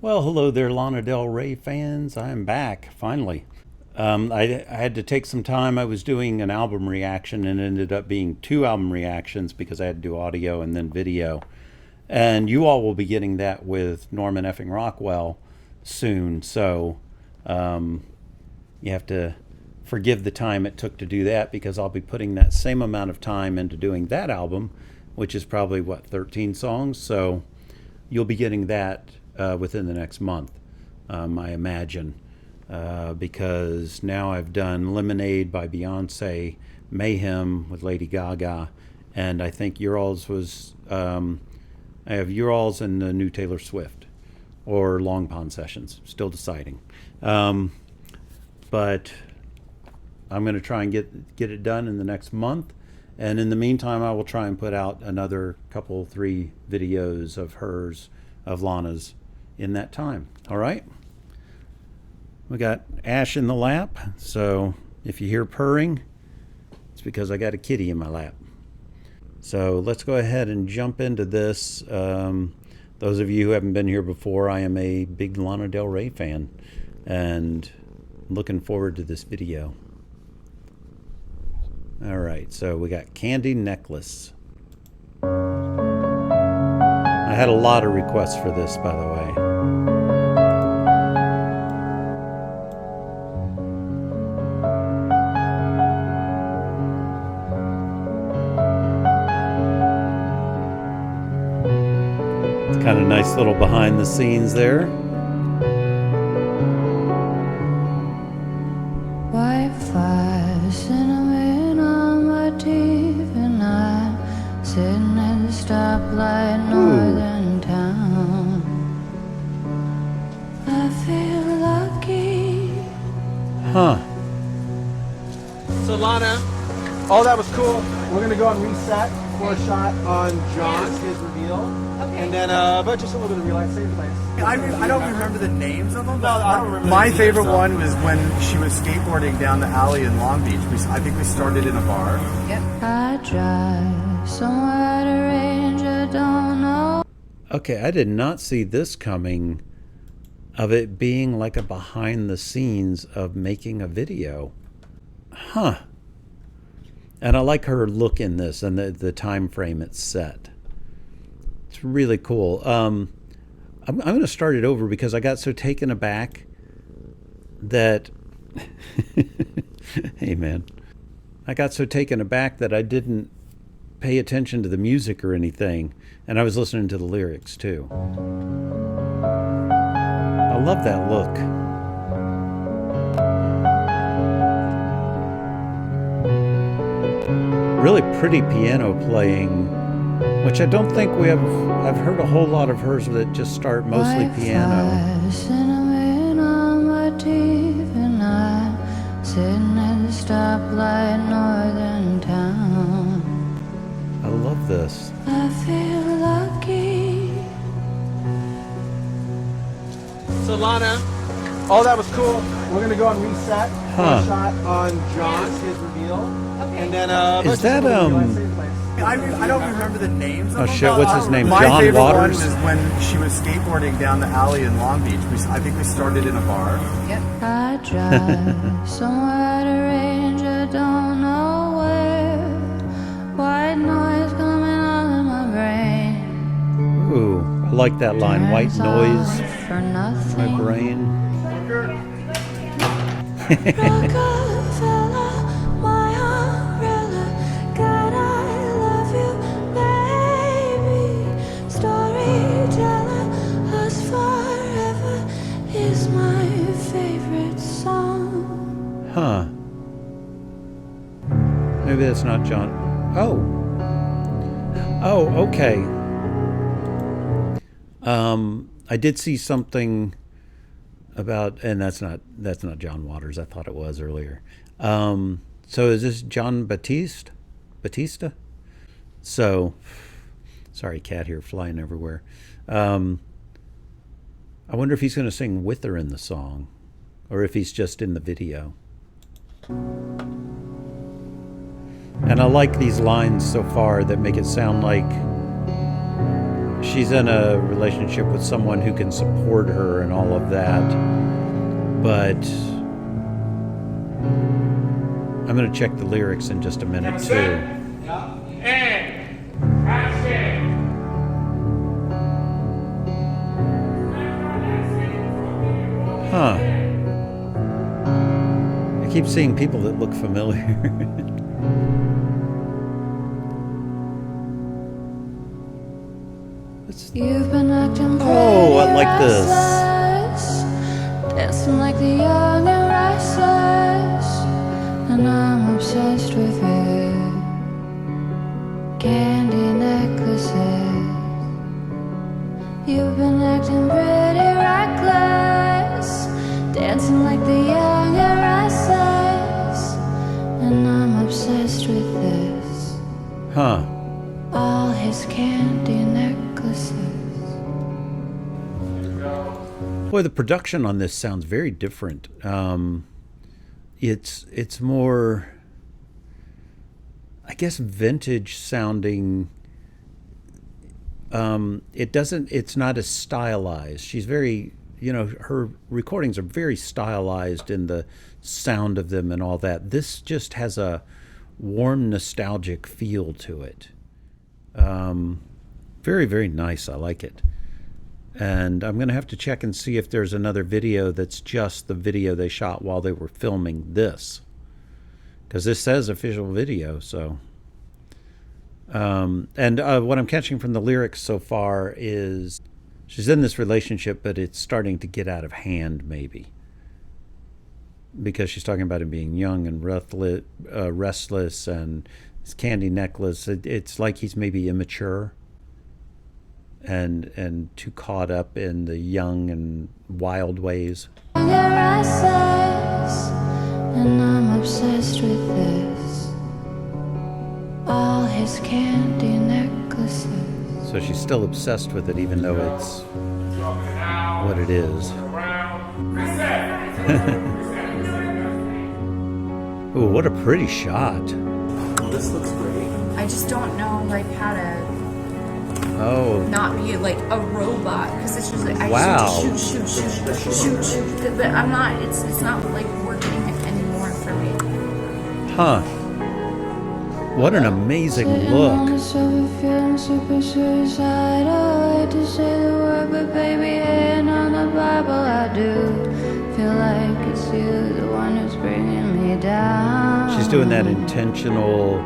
Well, hello there, Lana Del Rey fans. I'm back, finally. I had to take some time. I was doing an album reaction and it ended up being two album reactions because I had to do audio and then video. And you all will be getting that with Norman effing Rockwell soon. So you have to forgive the time it took to do that because I'll be putting that same amount of time into doing that album, which is probably, 13 songs? So you'll be getting that within the next month, I imagine, because now I've done Lemonade by Beyonce, Mayhem with Lady Gaga, and I think Your All's was, I have Your All's and the new Taylor Swift, or Long Pond Sessions, still deciding. But I'm going to try and get it done in the next month. And in the meantime, I will try and put out another couple, 3 videos of hers, of Lana's, in that time. All right? We got Ash in the lap, so if you hear purring, it's because I got a kitty in my lap. So let's go ahead and jump into this. Those of you who haven't been here before, I am a big Lana Del Rey fan, and looking forward to this video. All right, so we got Candy Necklace. I had a lot of requests for this, by the way. It's kind of nice little behind the scenes there. Wi-Fi, cinnamon on my teeth, and I'm sitting at the stoplight, northern town. I feel lucky. Huh. So Lana, all that was cool. We're gonna go and reset for a shot on Jon, his reveal. Okay. And then but just a little bit of real life, same place. I don't remember the names of them. No, I don't remember. My favorite one was when she was skateboarding down the alley in Long Beach. I think we started in a bar. Yep. I drive somewhere at a range I don't know. Okay, I did not see this coming, of it being like a behind the scenes of making a video. Huh. And I like her look in this and the time frame it's set. It's really cool. I'm going to start it over because I got so taken aback that hey man, I got so taken aback that I didn't pay attention to the music or anything, and I was listening to the lyrics too. I love that look. Really pretty piano playing, which I don't think I've heard a whole lot of hers that just start mostly piano. Cinnamon on my teeth, and I'm sitting at the stoplight, northern town. I love this. I feel lucky. So Lana, all that was cool. We're gonna go and reset for a shot on Jon, his reveal. Okay. And then Is that I don't remember the names of them. Oh shit, what's his name? My John favorite Waters? one was when she was skateboarding down the alley in Long Beach. I think we started in a bar. Yep. I drive somewhere at a range I don't know where. White noise coming on in my brain. Ooh, I like that line. White Turns noise, off for nothing. my brain. Rockefeller, my umbrella. God, I love you, baby. Storyteller, us forever is my favorite song. Huh. Maybe that's not John. Oh. Oh, okay. I did see something about, and that's not John Waters. I thought it was earlier. So is this Jon Batiste? Batista? So, sorry, cat here flying everywhere. I wonder if he's going to sing with her in the song, or if he's just in the video. And I like these lines so far that make it sound like she's in a relationship with someone who can support her and all of that. But I'm going to check the lyrics in just a minute too. Huh. I keep seeing people that look familiar. You've been acting Oh, I like this. restless, dancing like the young and restless, and I'm obsessed with it. Candy necklaces. You've been acting pretty reckless, dancing like the young and restless, and I'm obsessed with this. Huh. All his candy necklaces. Boy, the production on this sounds very different. It's more, I guess, vintage sounding. It's not as stylized. She's very, her recordings are very stylized in the sound of them and all that. This just has a warm, nostalgic feel to it. Very, very nice. I like it. And I'm going to have to check and see if there's another video that's just the video they shot while they were filming this. Because this says official video, so. And what I'm catching from the lyrics so far is she's in this relationship, but it's starting to get out of hand, maybe. Because she's talking about him being young and restless and his candy necklace. It's like he's maybe immature and too caught up in the young and wild ways. Young and restless, and I'm obsessed with this. All his candy necklaces. So she's still obsessed with it, even though it's what it is. Ooh, what a pretty shot. This looks great. I just don't know like how to not be like a robot because it's just like I just need to shoot. But I'm not. It's not like working anymore for me. Huh. What an amazing look. Feeling super suicidal. I hate to say the word, but baby, hand on the Bible, I do feel like it's you, the one who's bringing me down. She's doing that intentional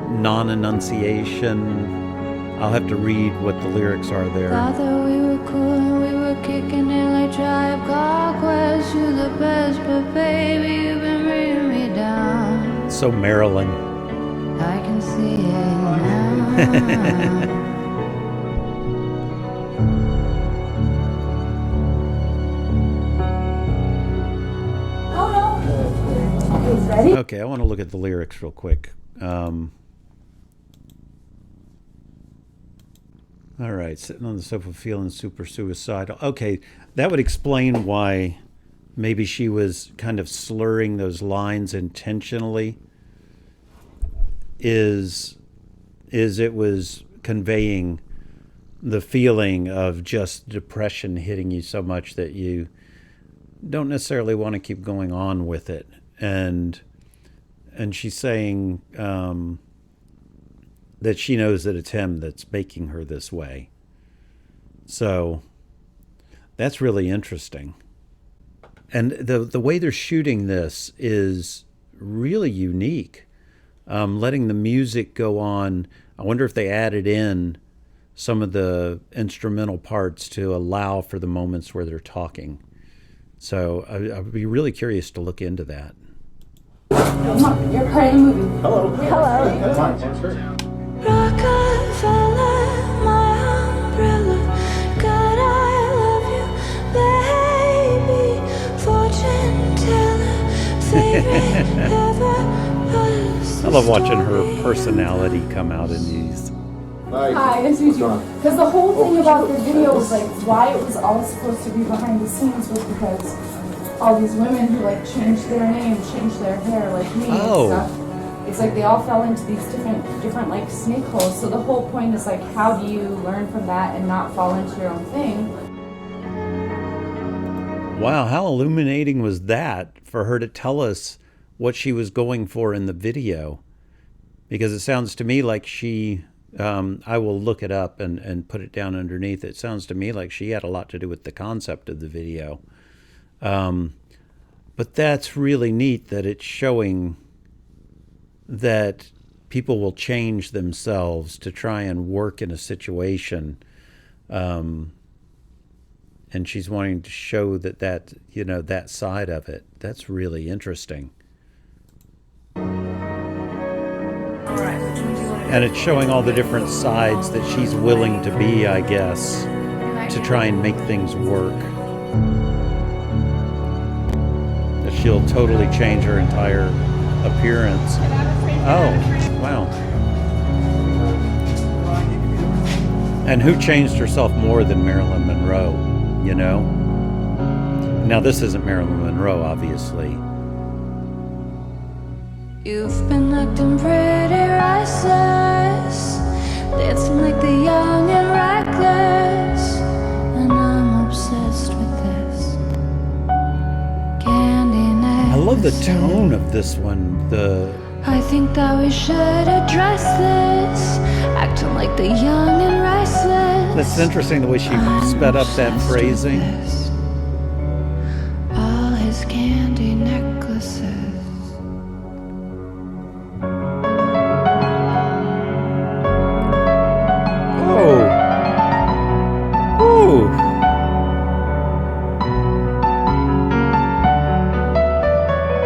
non-enunciation. I'll have to read what the lyrics are there. Thought that we were cool and we were kicking it like Tribe Called Quest. You're the best, but baby, you've been bringing me down. So Marilyn. I can see it now. Okay, I want to look at the lyrics real quick. All right, sitting on the sofa feeling super suicidal. Okay, that would explain why maybe she was kind of slurring those lines intentionally. Is it was conveying the feeling of just depression hitting you so much that you don't necessarily want to keep going on with it. And she's saying that she knows that it's him that's making her this way. So that's really interesting. And the way they're shooting this is really unique. Letting the music go on. I wonder if they added in some of the instrumental parts to allow for the moments where they're talking. So I'd be really curious to look into that. You're part of the movie. Hello. Hello. Rockefeller, my umbrella. God, I love you, baby. Fortune teller, favorite ever. I love watching her personality come out in these. Hi, nice to meet you. Because the whole thing about the video was like why it was all supposed to be behind the scenes was because all these women who like changed their name, changed their hair, like me and stuff. it's like they all fell into these different like snake holes. So the whole point is like, how do you learn from that and not fall into your own thing? Wow, how illuminating was that for her to tell us what she was going for in the video? Because it sounds to me like she, I will look it up and put it down underneath. It sounds to me like she had a lot to do with the concept of the video. But that's really neat that it's showing that people will change themselves to try and work in a situation. And she's wanting to show that, you know, that side of it. That's really interesting. And it's showing all the different sides that she's willing to be, I guess, to try and make things work. That she'll totally change her entire appearance. Oh, wow. And who changed herself more than Marilyn Monroe, you know? Now, this isn't Marilyn Monroe, obviously. You've been acting pretty restless, dancing like the young and reckless, and I'm obsessed with this candy necklace. I love the tone of this one. I think that we should address this, acting like the young and restless. That's interesting the way she sped up that phrasing. All his candy necklaces.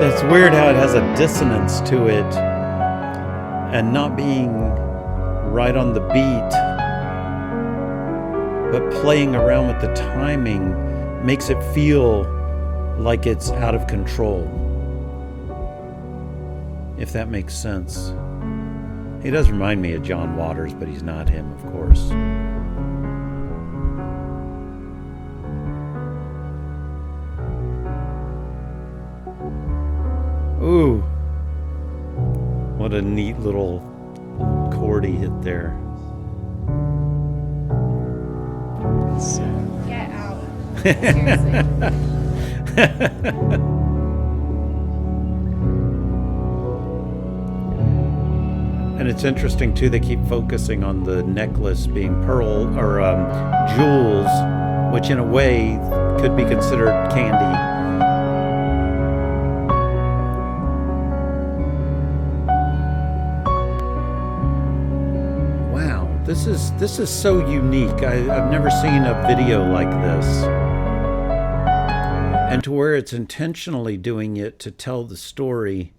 It's weird how it has a dissonance to it and not being right on the beat, but playing around with the timing makes it feel like it's out of control, if that makes sense. He does remind me of John Waters, but he's not him, of course. Ooh, what a neat little chord he hit there. Get out. Seriously. And it's interesting too, they keep focusing on the necklace being pearl or jewels, which in a way could be considered candy. This is so unique. I've never seen a video like this. And to where it's intentionally doing it to tell the story,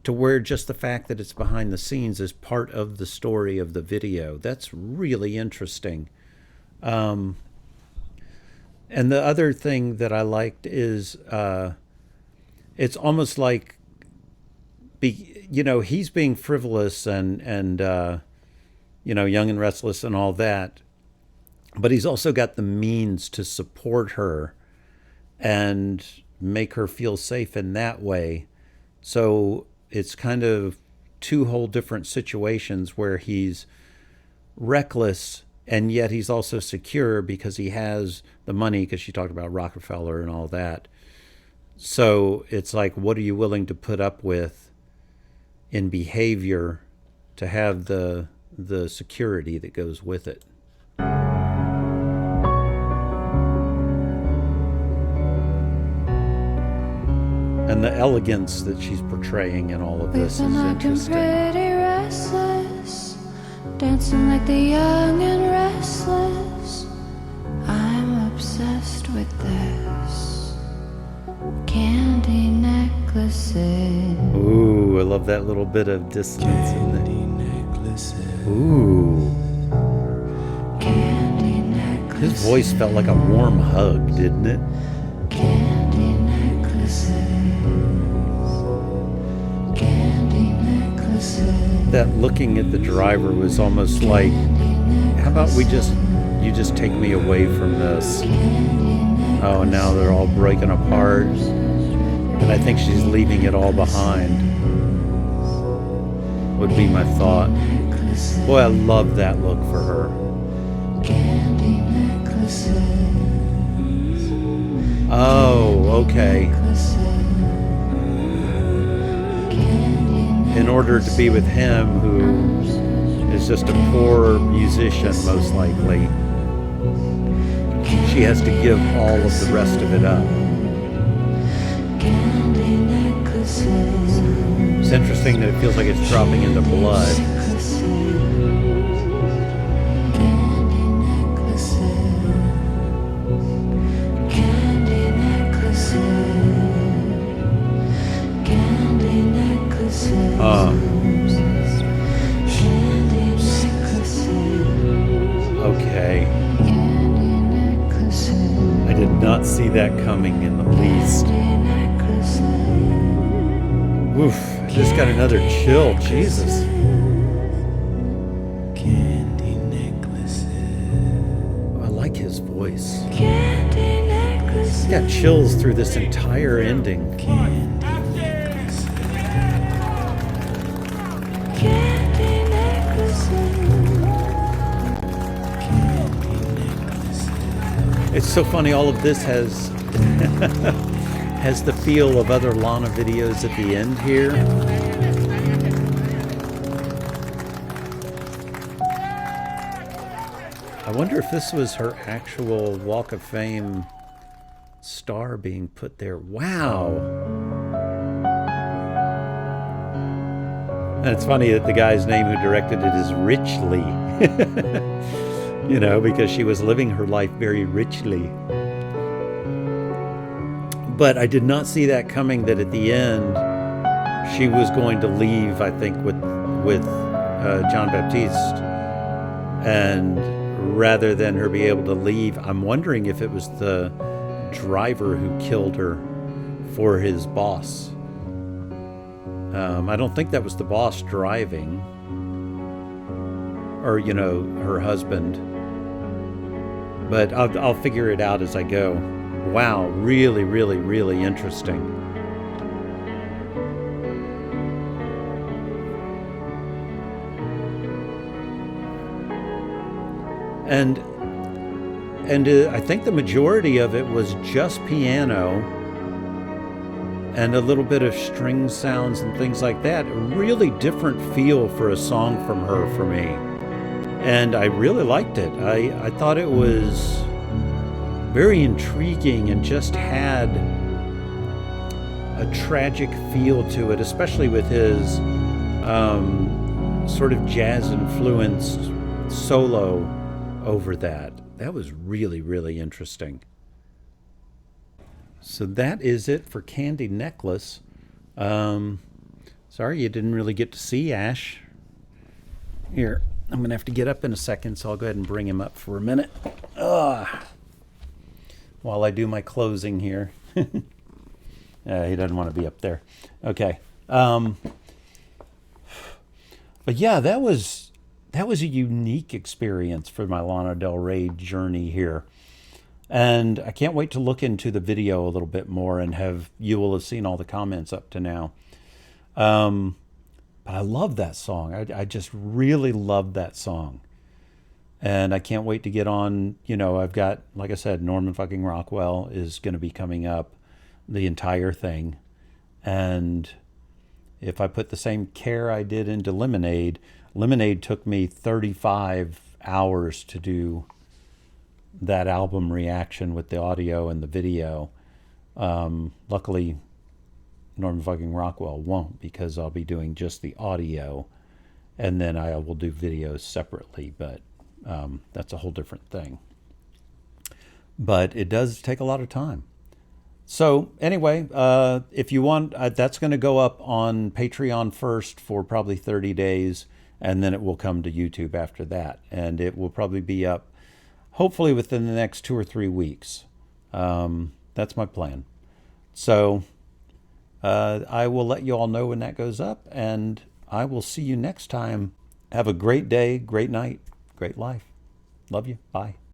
to where just the fact that it's behind the scenes is part of the story of the video. That's really interesting. And the other thing that I liked is it's almost like, you know, he's being frivolous and you know, young and restless and all that, but he's also got the means to support her and make her feel safe in that way. So it's kind of two whole different situations where he's reckless and yet he's also secure because he has the money, because she talked about Rockefeller and all that. So it's like, what are you willing to put up with in behavior to have the security that goes with it? And the elegance that she's portraying in all of this is interesting. Pretty restless, dancing like the young and restless. I'm obsessed with this candy necklaces. Ooh, I love that little bit of dissonance in there. Ooh. Candy necklaces. His voice felt like a warm hug, didn't it? Candy necklaces. Candy necklaces. That looking at the driver was almost like, how about you just take me away from this? Oh, now they're all breaking apart. And I think she's leaving it all behind. would be my thought. Boy, I love that look for her. Candy necklaces. Oh, okay. In order to be with him, who is just a poor musician, most likely, she has to give all of the rest of it up. It's interesting that it feels like it's dropping into blood. Okay. I did not see that coming in the least. Oof, I just got another chill, Jesus. Oh, I like his voice. I got chills through this entire ending. It's so funny, all of this has has the feel of other Lana videos at the end here. I wonder if this was her actual Walk of Fame star being put there. Wow. And it's funny that the guy's name who directed it is Richly. You know, because she was living her life very richly. But I did not see that coming, that at the end she was going to leave, I think, with Jon Batiste. And rather than her be able to leave, I'm wondering if it was the driver who killed her for his boss. I don't think that was the boss driving, or, you know, her husband. But I'll figure it out as I go. Wow, really, really, really interesting. And I think the majority of it was just piano and a little bit of string sounds and things like that. A really different feel for a song from her for me. And I really liked it. I thought it was very intriguing and just had a tragic feel to it, especially with his sort of jazz-influenced solo over that. That was really, really interesting. So that is it for Candy Necklace. Sorry you didn't really get to see Ash. Here, I'm going to have to get up in a second, so I'll go ahead and bring him up for a minute. While I do my closing here. He doesn't want to be up there. Okay. But yeah, that was a unique experience for my Lana Del Rey journey here. And I can't wait to look into the video a little bit more, and you will have seen all the comments up to now. But I love that song. I just really love that song. And I can't wait to get on. You know, I've got, like I said, Norman fucking Rockwell is going to be coming up, the entire thing. And if I put the same care I did into Lemonade took me 35 hours to do that album reaction with the audio and the video. Luckily, Norman fucking Rockwell won't, because I'll be doing just the audio, and then I will do videos separately, but that's a whole different thing. But it does take a lot of time. So anyway, if you want, that's going to go up on Patreon first for probably 30 days, and then it will come to YouTube after that. And it will probably be up hopefully within the next 2 or 3 weeks. That's my plan. So I will let you all know when that goes up, and I will see you next time. Have a great day, great night, great life. Love you. Bye.